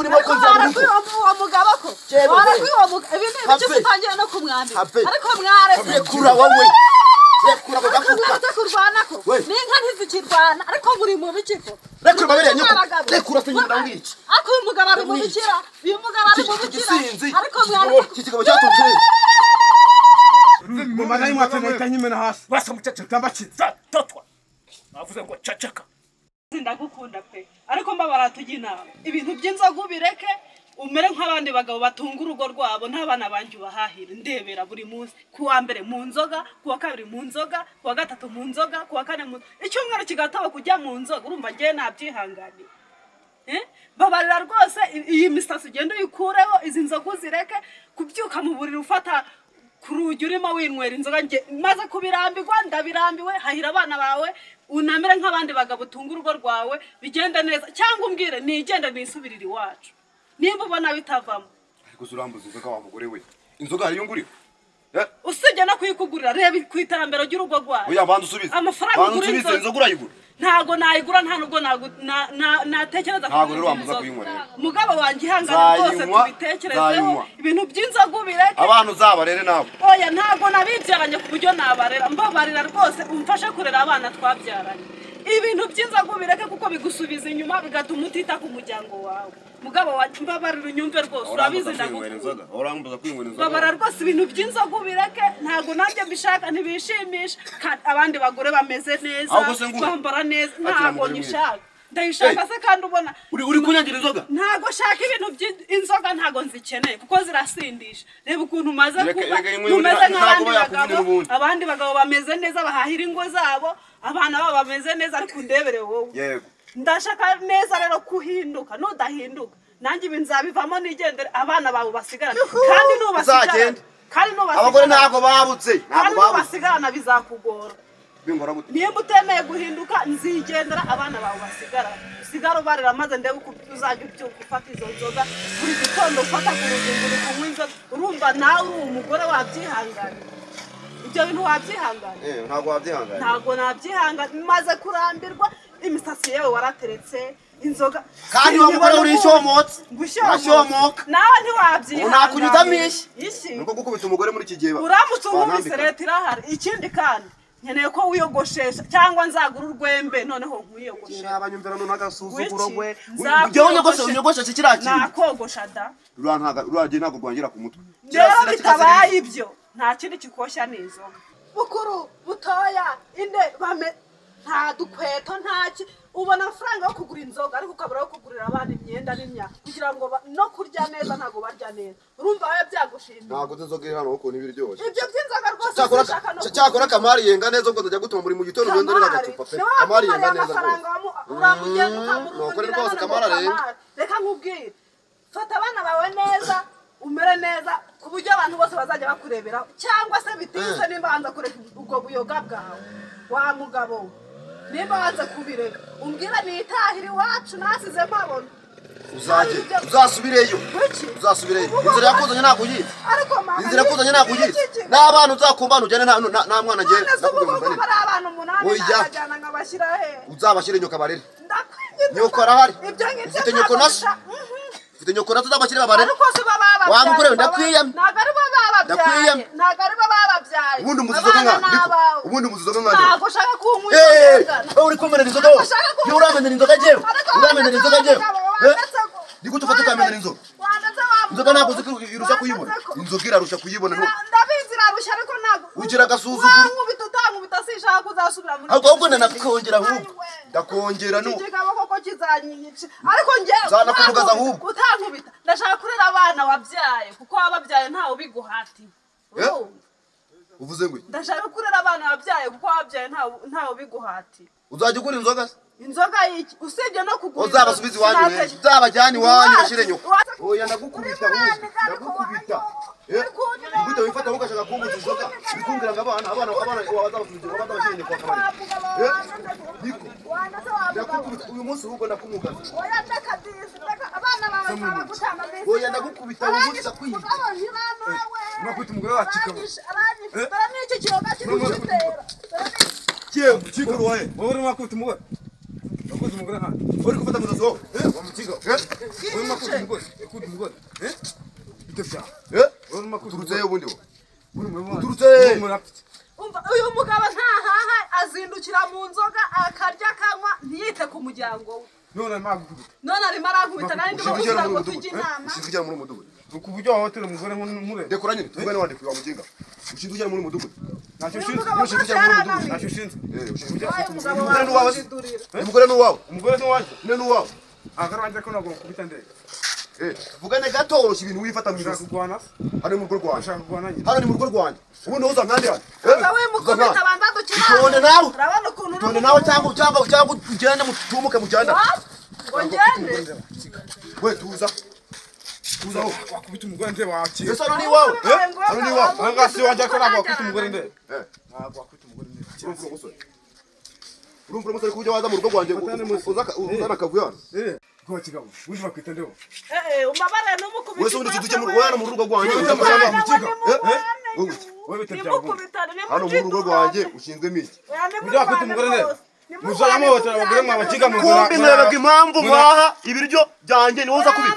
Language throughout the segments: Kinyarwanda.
ndimo konza umugabo ko warakwiwa ibintu byo kutangira no kumwambira ariko mware kura wowe rekura bagafuka kurwana ko ninka ntizikirwana ariko muri mu bikiko rekura babiri nyoko rekura tunyira ngici ako umugabo ari mu bikira uyu mugabo ari mu bikira ariko mware kigabo cyatukiye mama nayi mwatene nyimena hasi basa mucece tambacitsa totwa avuze ngo cacaka ndagukunda pe ariko mbabara tugina ibintu by'inzoga ubireke umere nk'abandi bagabo batunga urugo rwabo ntabana banje bahahira ndebera buri munsi kuwa mbere mu nzoga kuwa kabiri mu nzoga kuwa gatatu mu nzoga kuwa kane mu icyumweru kigataba kujya mu nzoga urumva ngiye nabyihangani babarira rwose iyi misasi ugenda uyikureho izi nzoga uzireke kubyuka mu buriri ufata kurugi urimo winywera inzoga nge maze kubirambirwa ndabirambiwe hahira abana bawe unamere nk'abandi bagabo utunga urugo rwawe bigenda neza cyangwa umbwire nigende nisubirira iwacu nimba ubona bitavamo ariko urambuza inzoga wa mugore we inzoga ari yungurira usije no kuyikugurira reba ku iterambere ry'urugo rwawe oya bantu usubize amafaranga ugura inzoga urayigura ntago nayigura nta nubwo natekereza ntago rero wambuza kuyinywera mugabo wanjye ihangana rwose tubitekerezeho ibintu by'inzoga ubireke abantu zabarere nabo oya ntago nabibyaranye ku buryo nabarera mbabarira rwose umfashe kurera abana twabyaranye ibintu by'inzoga ubireke kuko bigusubiza inyuma bigatuma utita ku muryango wawe mugabo wanjye mbabarira unyumve rwose urabizi ndagukunda urambuza kwinywera inzoga babara rwose ibintu by'inzoga ubireke ntago nanjye mbishaka ntibishimisha abandi bagore bameze neza bambara neza ntago nyishaka ndayishaka se kandi ubona uri kunyangira inzoga ntago shaka ibintu by'inzoga ntago nzikeneye kuko zirasindisha reba ukuntu maze kuba umeze nk'abandi bagabo abandi bagabo bameze neza bahahira ingo zabo abana babo bameze neza ariko ndebere wowe yego ndashaka neza rero kuhinduka nudahinduka nanjye ibi nzabivamo nigendere abana bawe basigarana kandi nubasigarana kandi nubasigarana abagore ntago babutse kandi nubasigarana bizakugora bingora gute nimba utemeye guhinduka nzigendera abana bawe basigarana sigaro barira maze ndebe uko uzajya ubyuka ufata izo nzoga buri gitondo ufata ku rugunguru kunywa inzoga urumva nawe uri umugore wabyihangana ibyo bintu wabyihangana ntago wabyihangana ntago nabyihangana maze kurambirwa imisatsi yewe warateretse inzoga kandi wamugore uri ishomotse urashomoka nawe ntiwabyihangana unakunyuza mishi iki nuko gukubita umugore muri kigihe uramutse umubise leta irahari ikindi kandi nkeneye ko wiyogoshesha cyangwa nzagura urwembe noneho nkwiyogoshesha abanyumvira none agasuzuguro gwe ujyewe unyogoshesha kiriya kintu nakogosha da uragiye ntabwo rwangira ku mutwe rero bitabaye ibyo nta kindi kikoshya n'inzoga bukuru butoya inde bame nta dukweto ntaki ubona amafaranga yo kugura inzoga ariko ukabura yo kugurira abana imyenda n'imyaka kugira ngo no kurya neza ntago barya neza urumva wawe byagushimira ntago inzoga iri hano ukuntu ibiri byose ibyo by'inzoga rwose cyakora kamari yenga neza ubwo nzajya gutuma muri mu gitondo ugendere n'agacupa pe kamari yenga neza uramugenda ukamurundira rwose kamari arenga reka nkubwire fata abana bawe neza umere neza ku buryo abantu bose bazajya bakureberaho cyangwa se bitise nimba wanza kureka ubwo buyoga bwawe wa mugabo nimba wanza kubireka umbwira nitahira iwacu nasize mpabona uzasubireyo inzira yakuzanye ntabwo uyizi inzira yakuzanye ntabwo uyizi n'abana uzakumbana ujyane nta mwana agiye uzabashyire nyoko abarere nyoko arahari ufite nyoko naso ufite nyoko naso uzabashyire babarere wamugore ndakwiyamye ntago ari bo bababyaye ubundi umuzizo nk'aho ntago ushaka kunywa uri kumenera inzoga wowe iyo uramenera inzoga jewe ni gute ufata ukamenera inzoga inzoga ntabwo irusha kuyibona inzoga irarusha kuyibona ndabizi irarusha ariko ntabwo ugira agasuzuguro utankubita sinshaka kuzasubira muri ahubwo nakongera ahubwo ndakongera iki kigabo ko kizanyica ariko njyewe zanakuvugaza ahubwo utankubita ndashaka kurera abana wabyaye kuko wababyaye ntawe ubiguhatiye uvuze ngo ndashaka kurera abana wabyaye kuko wabyaye ntawe ubiguhatiye uzajya ugura inzoga inzoga yiki usibye no kugura uzabasubiza iwanyu uzabajyana iwanyu bashyire nyoko oya ndagukubita ndagukubita gute wifata ugashaka kumbuza inzoga bikumbwira ngo abana bazabasubiza bazabashyire nyoko akabari niko ndakukubita uyu munsi ahubwo ndakumugaza oya ndakadizi abana bawe baba gutanga bisi oya ndagukubita uyu munsi ndakwiye mwakubita umugore wacikamo dore n'iki kiyoga kiri gutera kiyo kikuru wae wowe mwakubita umugore Kukuza umugore hano. uri gufata muzozi wowe Wa mukinga. Urimo kukuza umugore. Kukuza umugore. Bitevya. Urimo kukuza uturutse ubundi wowe umugore. uturutse umva uyu mugabo ntahaha azindukira mu nzoga akarya akanywa ntiyite ku muryango we None magukubita. none arimo arankubita nari ndimo kugira ngo tujye inama ushinzwe muri umudugudu Ukubujya wahotere umugore nk'umure. dekora nyine tuvugane wandike wa mukinga ushinzwe muri umudugudu Ntacyo uyu ushinzwe. mugabo rwose yarananiye Ntacyo ushinzwe. uyu mugabo umugore n'uwawe waramujidurira umugore n'uwawe Umugore n'uwaje. n'uwawe Akaranje ko nagomba kubita ndege. tuvugane gato woroshya ibintu wifata mu Ushaka ijosi kugwana? hano ni mu rugo rwanjye Ushaka kugwana nyine. hano ni mu rugo rwanjye ubundi woza nkandi hano uza wimukubita abanza dukina Itonde nawe. urabona ukuntu tonde nawe cyangwa ugende mutumuke mujyana ngo ngende we tuza wowe Wakubita umugore ndebe wakira. ese hano ni iwawe hano ni iwawe Anga si wajya ko nagwa wakubita umugore ndebe. Nagwa wakubita umugore ndebe. urumva umusore kujya waza mu rugo rwanjye uzana akavuyo hano Kwa kigabo. Wije bakwita ndebe. umabare n'umukubita wese ubundi tuduke mu hano mu rugo rwanjye Wowe bitevya. hano mu rugo rwanjye ushinzwemo iki Ujya wakwita umugore ndebe. Muzaya muhotera abagore mwabakiga mu kumbi nebaga impamvu mwaha ibiryo byanjye niwe uza kubirya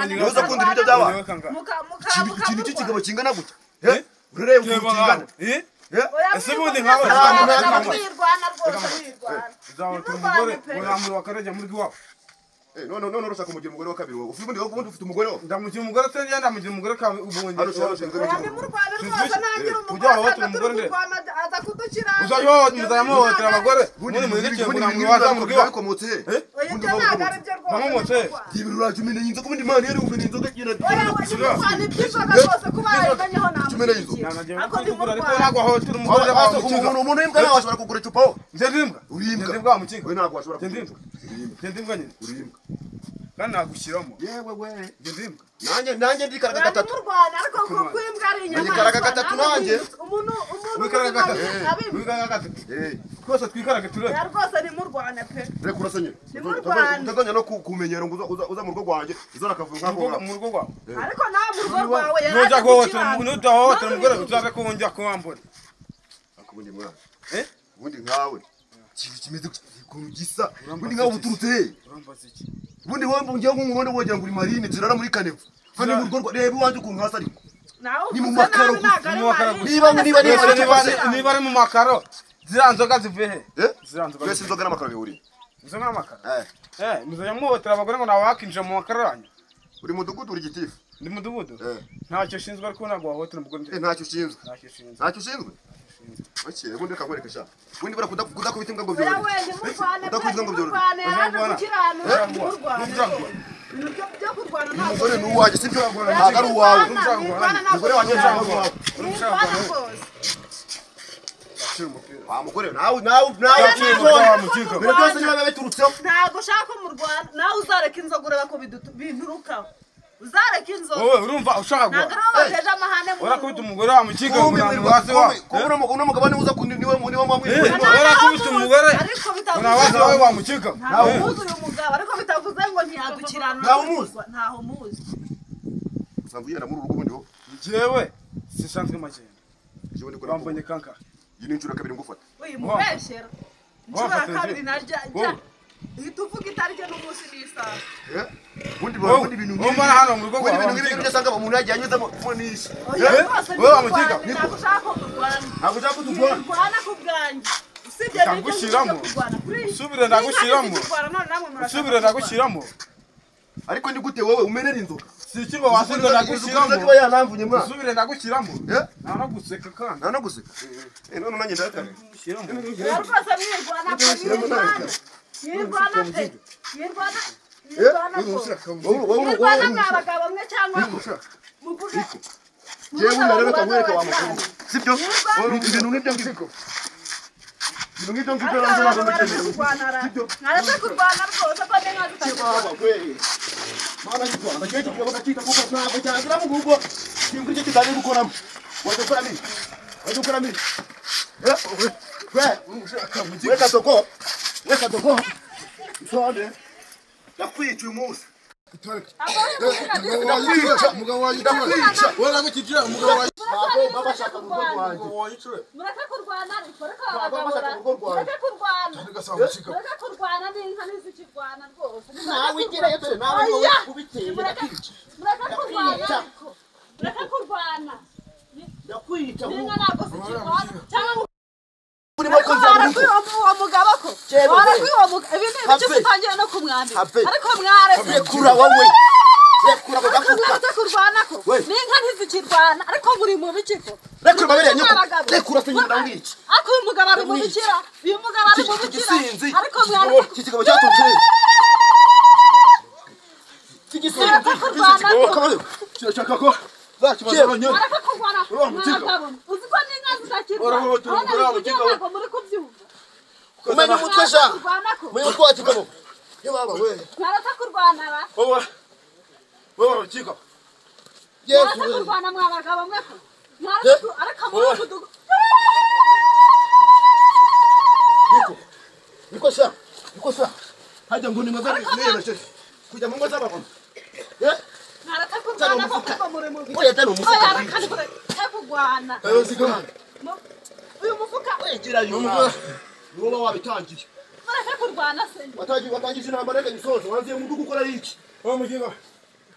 niwe uza kundira ibiryo by'abana ikintu cy'ikigabo kingana gutya urareba ukuntu kingana Ese bundi nkawe mwirwana rwose mwirwana uzahotera umugore uramura wakarajya muri gwawe. none urashaka kumugira umugore wa kabiri wowe ubundi ufite umugore wowe Ndamugira umugore se yenda mugira umugore ka ubonye. hano ushinzwe Ujya wahotora umugore ndebe. Uzajya muzaya muhotera abagore. Muri muhirekeye muramura waza mu gwawe. bikomotse he Bamumotse. ibintu uraje umenya inzoga ubundi imana yari umenya inzoga igenda umuntu w'imbwa nawe washobora kugura icupa wowe Nje ndimbwa. urimbwa Ndimbwa mukinga. we ntabwo washobora Nje kugura ndimbwa. Nje ndimbwa nyine. urimbwa Kandi nagushyiramo. yewe we Nje ndimbwa. nanjye ndikaraga gatatu Ndikaraga gatatu nanjye. Wikaraga gatatu. Wikaraga gatatu. Twese twikarage turebe. rwose nimurwane pe reka urasanye Nimurwane. utazanya no kumenyera ngo uza mu rugo rwanjye uzana akavuyo nk'ako Mu rugo rwawe. ariko nawe mu rugo rwawe Nujya guhotera umugore uzabe ko wongera kuwambura. akubundi mwana Eh? ubundi nkawe ikintu kimeze ukuntu gisa ubundi nkawe uturutse he Urambaza iki? ubundi wowe ngiye nk'umuntu wogira ngo uri marine zirara muri kanevu hano mu rugo reba iwanjye ukuntu hasa ariko nawe Ni mu uvuze makaro nabi ntabwo ari mu makaro marine. niba Niba ari mu makaro ziriya nzoga zivuye he? Ziriya nzoga twese inzoga n'amakaro bihuriye izo ni amakaro. Muzajya muhotera abagore ngo nawe wakinjira mu makaro yanyu. uri mudugudu uri gitifu Ndi mudugudu. Ntacyo ushinzwe ariko ntabwo wahotera umugore ndebe. ntacyo ushinzwe Ntacyo ushinzwe. ntacyo ushinzwe bakeye ubundi reka nkwereke sha ubundi bara kudakubita imbwa ngo Oya byorore we nimurwane pe Udakuze ngo byorohe. nimurwane yaje gukiranura nimurwane Ntuzagwa. ibintu byo kurwana ntabwo umugore ni uwanjye sibyo ntabwo ari uwawe umugore wanjye ntabwo ari uwawe nimurwane rwose Acira umupira. wa mugore nawe Acira umupira wa mukinga. ibintu byose niba biturutseho ntabwo ushaka umurwana nawe uzareka inzoga ureba ko binturukaho uzareka inzoga Wowe urumva ushaka ntabwo gwa. aribo bateje amahane mu Urakubita umugore wa mukinga ngo ntabwo hasi wa. uno mugabo niwe uza kundi niwe mwamwibwe Urakubita umugore. ariko Ngo nawe hasi wawe wa mukinga. ntawe umuzi uyu mugabo ariko bitavuze ngo ntiyadukiranura Ntawe umuzi? ntaho umuzi usanzwe ugenda muri urugo ubundi wowe Jewe sisanzwe magenda. ejo bundi Wambonye kanka. iyi ni inshuro ya kabiri ngufata uyu mubeshyera inshuro ya kabiri narya ihita uvuga itariki n'umunsi n'isaha ubundi ibintu Wowe mbona hano mu rugo ubundi rwawe. ibintu nk'ibi usanga umuntu yagiye anyuzamo n'isi oya rwose wowe wamukiga? nimurwane ntabwo ushaka ko murwana ntabwo ushaka ko turwana ntirwana ku bwanjye usibye Ndagushyiramo. kurwana kuri iyi Usubire ndagushyiramo. Usubire ndagushyiramo. ariko ni gute wowe umenera inzoga Si ikigo wasubire ndagushyiramo. kuba yanamvunye mwana Usubire ndagushyiramo. Nta no guseka kandi. nta no guseka none nanjye ndakare Ushyiramo. oya rwose mwirwana pe mwirwana pe mwirwana rwose mwirwana mwa bagabo mwe cyangwa muvuge jewe unarebe kamwereka wa mukuru sibyo ibintu nk'ibyo ngibyo ibintu nk'ibyo ngibyo nanze ntabwo mbikeneye naretse kurwana rwose ko ndengazi utajya mana y'Rwanda cyo kiyoboka cyita kuko ntabwo cyagira mu rugo sinzi icyo kizanye gukoramo wadukora mini weka toko usone yakwica uyu munsi umugabo wanjye waramukigira umugabo wanjye baba bashaka mu rugo rwanjye mureke kurwana ariko reka baba abagabo bashaka mu rugo rwanjye mureke kurwana Mureka kurwana n'inka ntizikirwana rwose. Nawe igirayo dore nawe ubiteye. Mureka kurwana. Mureka kurwana. Ndakwica. N'inka ntabwo zikirwana. Cyangwa urimo kunzana uwo mugabo ko. Warakwiye mugabo. Ibi ni ibiki utangiye no kumwambira. Ariko mwaretse. Rekura wowe. Rekura bagafuka. Kurwana ko. N'inka ntizikirwana ariko muri mu bikiko. Rekura babere nyoko. Rekura tunyunda ngiki. Ako uyu mugabo ari mu bikira. Uyu mugabo ari mu bikira. Ariko mwaretse. Iki kigabo cyatunze. Kigisinzi. Kirashaka ko zakibazo. Ariko kurwana. Uzi ko n'inka zidakirwana. Ntabwo muri kubyumva. Kumenya umutwe sha. Mwenye kwa kigabo. Ye baba we. Mwaretse kurwana ba. Wowe kiko. Mwaretse kurwana mwabagabo mwe ko. Mwaretse ariko muri kudugo. Niko sha. Hajya ngo nimazane neyeshe. Kujya mu ngo z'abagabo. Mwaretse kurwana ko muri mu bikira. Oya tano umufuka. Oya arakandi kurwana. Sigana. Uyu mufuka. Gira yumva. Niwo wabitangiye. Mwaretse kurwana se. Watangije intambara reka gisozo. Wanziye mu dugu ukora iki? Wowe muginga.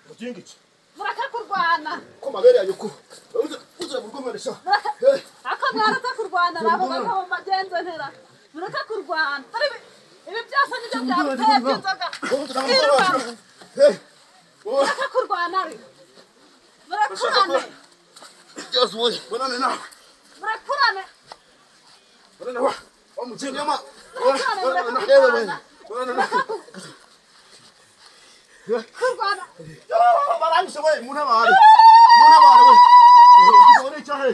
Muginga iki? Mureke kurwana. Ko mabere yayo ko. Uza burgomeresha. Ako mwaretse kurwana nabo bagabo magenzo ntera. Mureke kurwana. Ibi byose nibyo byabiteye by'inzoga. Mureke kurwana ari. Murakurane. Just wowe. Bonane na. Murakurane. Bonane wa. Omuginga ma. Kurwana. Barangise we munabare. Munabare we. Uri cyahe.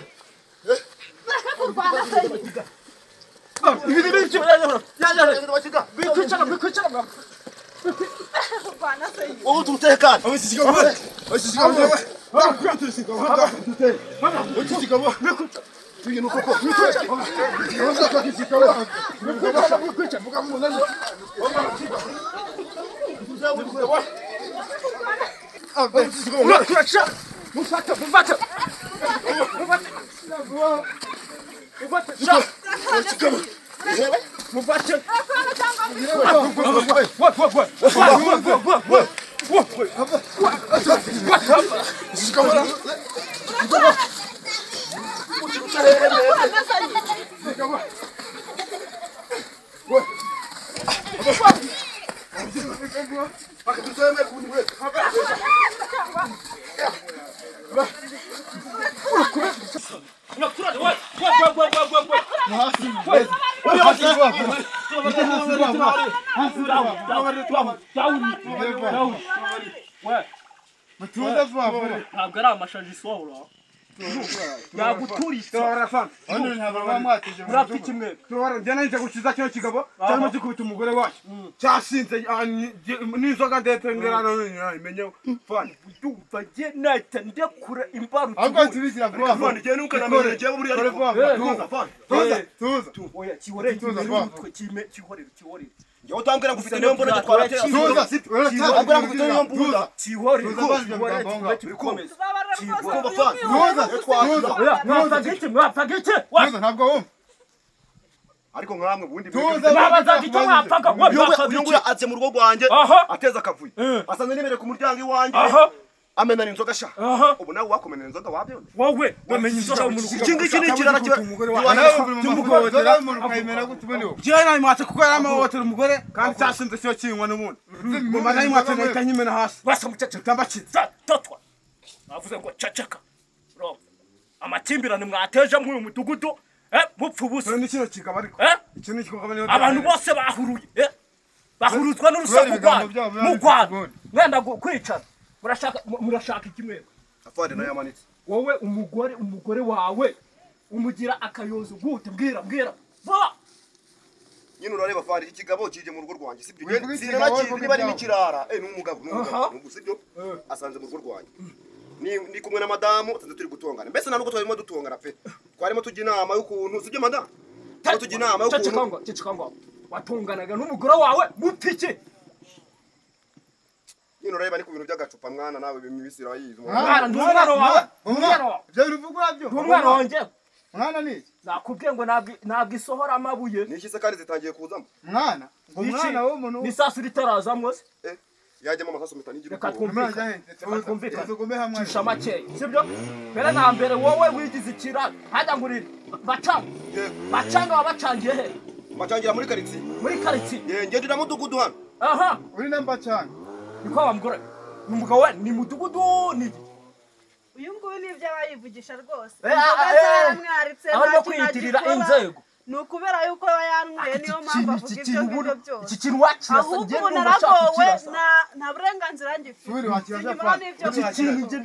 Mureke kurwana se. Ibi cyo yaje. Bikwicara. Kurwana se. Ubu tutekana. Abisisigabo. Tugiye nuko. ntabwo ari amashaji isohora yaguturitse urapfa ikimwe njyana nje gukiza kino kigabo cyarimo gikubita umugore wacu cyasinze n'inzoga ndetse ngerana imenye fani ndumva nge nahita ndekura imbarutso ahubwo tubishyira vuba Fani jye nuko namenye jye buriya tuza oya kihorere kihorere Njye utambwira ngufite niyo mbona gitwara tera tuza Ambwira ngufite niyo mbunda kihorere Tuzabarira Kumva rwose. Fani mwapfaga iki tuza ntabwo wumva ariko nkamwe ubundi mwabazaga icyo mwapfaga uyu nguyu atse mu rugo rwanjye ateza akavuyo asanze n'imbere ku muryango iwanjye amenana inzoga sha ubu nawe wakomenera inzoga wabyone wowe wamenye inzoga mu rugo iki ngiki ni ikirara cy'umugore ukayemera gute ubundi wowe njyewe nayimwatse kuko yari amahohotera umugore kandi cyasinze cyo kinywa n'ubundi ngoma nayimwatse nahita nyimena hasi basa muceceka tambacitse totwa navuze ngo ceceka amakimbirane mwateje muri uyu mudugudu mupfa ubusa ni kino kigabo ariko iki ni kigabo abantu bose bahuruye bahuruzwa n'urusaku rwanyu mugwana mwenda kwicara murashaka ikimwe afande nayo yamanitse wowe umugore wawe umugira akayozo gute mbwira vuba nyine urareba afande ikigabo kije mu rugo rwanjye sibyo nyine sinanakizi niba ari n'ikirara n'umugabo sibyo asanze mu rugo rwanjye ni kumwe na madamu tande turi gutongana mbese nanuko twarimo dutongana pe twarimo tujya inama y'ukuntu sibyo madamu tujya inama y'ukuntu cecekanga watonganaga n'umugore wawe mupfike nyine urareba ni ku bintu by'agacupa mwana nawe bimibisira yize umwana wawe ibyo bivuga byo umwana wanjye mwana ni nakubwiye ngo ntabwo isohora amabuye nishyize kandi zitangiye kuzamo mwana ngo mwana w'umuntu n'isasu ritarazamwo se yajyamo amasasu mpita nigira reka twumvikane tugume hamwe cisha makeya sibyo mbere na mbere wowe wigize ikiraro hajya ngurira bacanga wabacangiye he bacangira muri karitsiye muri karitsiye ngende na mudugudu hano aha uri namba cyane niko wamugore umugabo we ni mudugudu ni uyu nguyu ni ibyo abayivugisha rwose arimo kwiyitirira inzego ni ukubera yuko yanyweye niyo mpamvu avuga ibyo ngibyo byose iki kintu wakirasa ahubwo ubu naragowe nta burenganzira ngifite inyuma n'ibyo iki kintu njye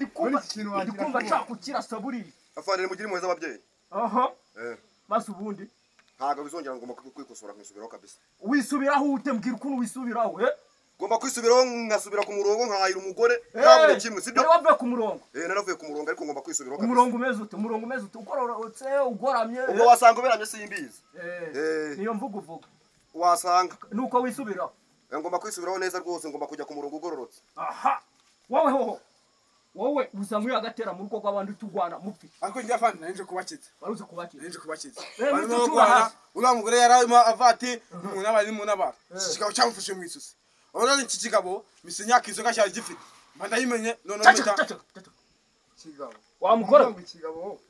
ndikumva nshaka kukirasa buriya afanire mugire impuhwe z'ababyeyi aha maze ubundi ntabwo bizongera ngomba kwikosora nkisubiraho kabisa wisubiraho ute mbwira ukuntu wisubiraho ngomba kwisubiraho nkasubira ku murongo nkahayira umugore ntabwo kimwe sibyo wari wavuye ku murongo naravuye ku murongo ariko ngomba kwisubiraho umurongo umeze ute ugororotse ugoramye ubwo wasanga uberamye simbizi niyo mvugo uvuga wasanga nuko wisubiraho ngomba kwisubiraho neza rwose ngomba kujya ku murongo ugororotse aha wowe uzanywe agatera mu rugo rw'abandi tugwana mupfi ariko njya fani nanje kubakiza baruze kubakiza nanje kubakiza barimo kubaha uriya mugore yararimo avati umuntu abari mu nabara kigabo cyamufashe mu isusi urabona iki kigabo misinya kizoga cyari gifite bandayimenye none kigabo wa mugore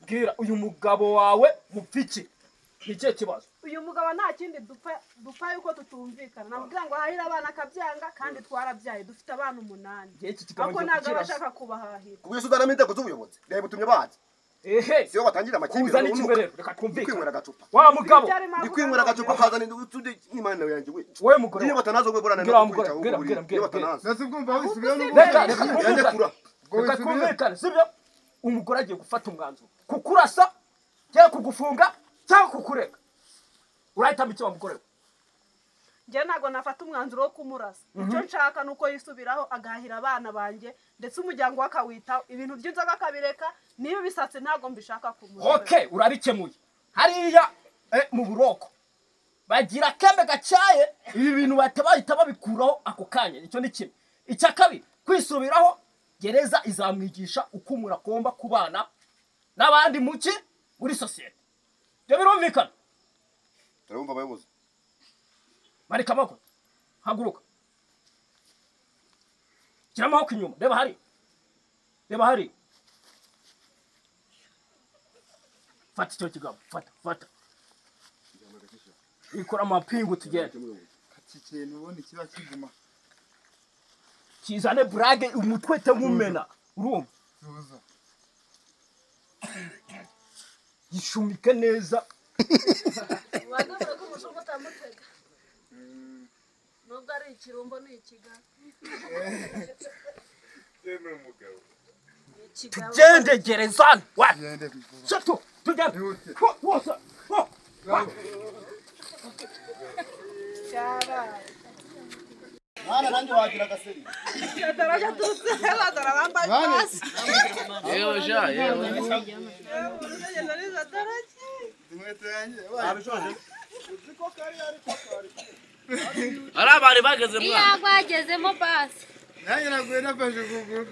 bwira uyu mugabo wawe mupfiki nicyo kibazo uyu mugabo nta kindi dupfa yuko tutumvikana namubwira ngo ahahira abana akabyanga kandi twarabyaye dufite abana 8 ariko ntabwo abashaka kubahahira kubisa udaramo intego z'ubuyobozi reba utumye bazi siyo batangira amakimbirane reka twumvikane agacupa wa mugabo ni kwinywera agacupa kazana utundi n'imana yawe we we mugore niyo batanazo gwe borana bwira nasubwumva wisubira reka twumvikane sibyo umugore agiye gufata umwanzuro kukurasa cyangwa kugufunga cyangwa kukureka urahitamo icyo wamugore njye ntabwo nafata umwanzuro wo kumurasa icyo nshaka ni uko yisubiraho agahahira abana banjye ndetse umuryango we akawitaho ibintu by'inzoga akabireka niyo bisatse ntabwo mbishaka kumurasa urabikemuye hariya mu buroko bagira akembe gacyaye ibi bintu bahita babikuraho ako kanya icyo ni kimwe icya kabiri kwisubiraho gereza izamwigisha uko umuntu agomba kubana n'abandi muki muri sosiyete ibyo birumvikana turabumva abayobozi marika amaboko haguruka shyira amaboko inyuma reba hari fata icyo kigabo fata ikora amapingu tugende iki kintu ubundi kiba kiguma kizane burage umutwe nk'umena urumva gishumike neza wagabura ko umushumba utamutega nubwo ari ikirumbo ni ikigali tugende gerezani shatu tugende wose mwana nanjye wagira agaseri daraja tutse dara bambaye pasi yewe ari abari bageze mwana iya bagezemo basi nanjye naguye nafashe ukuguru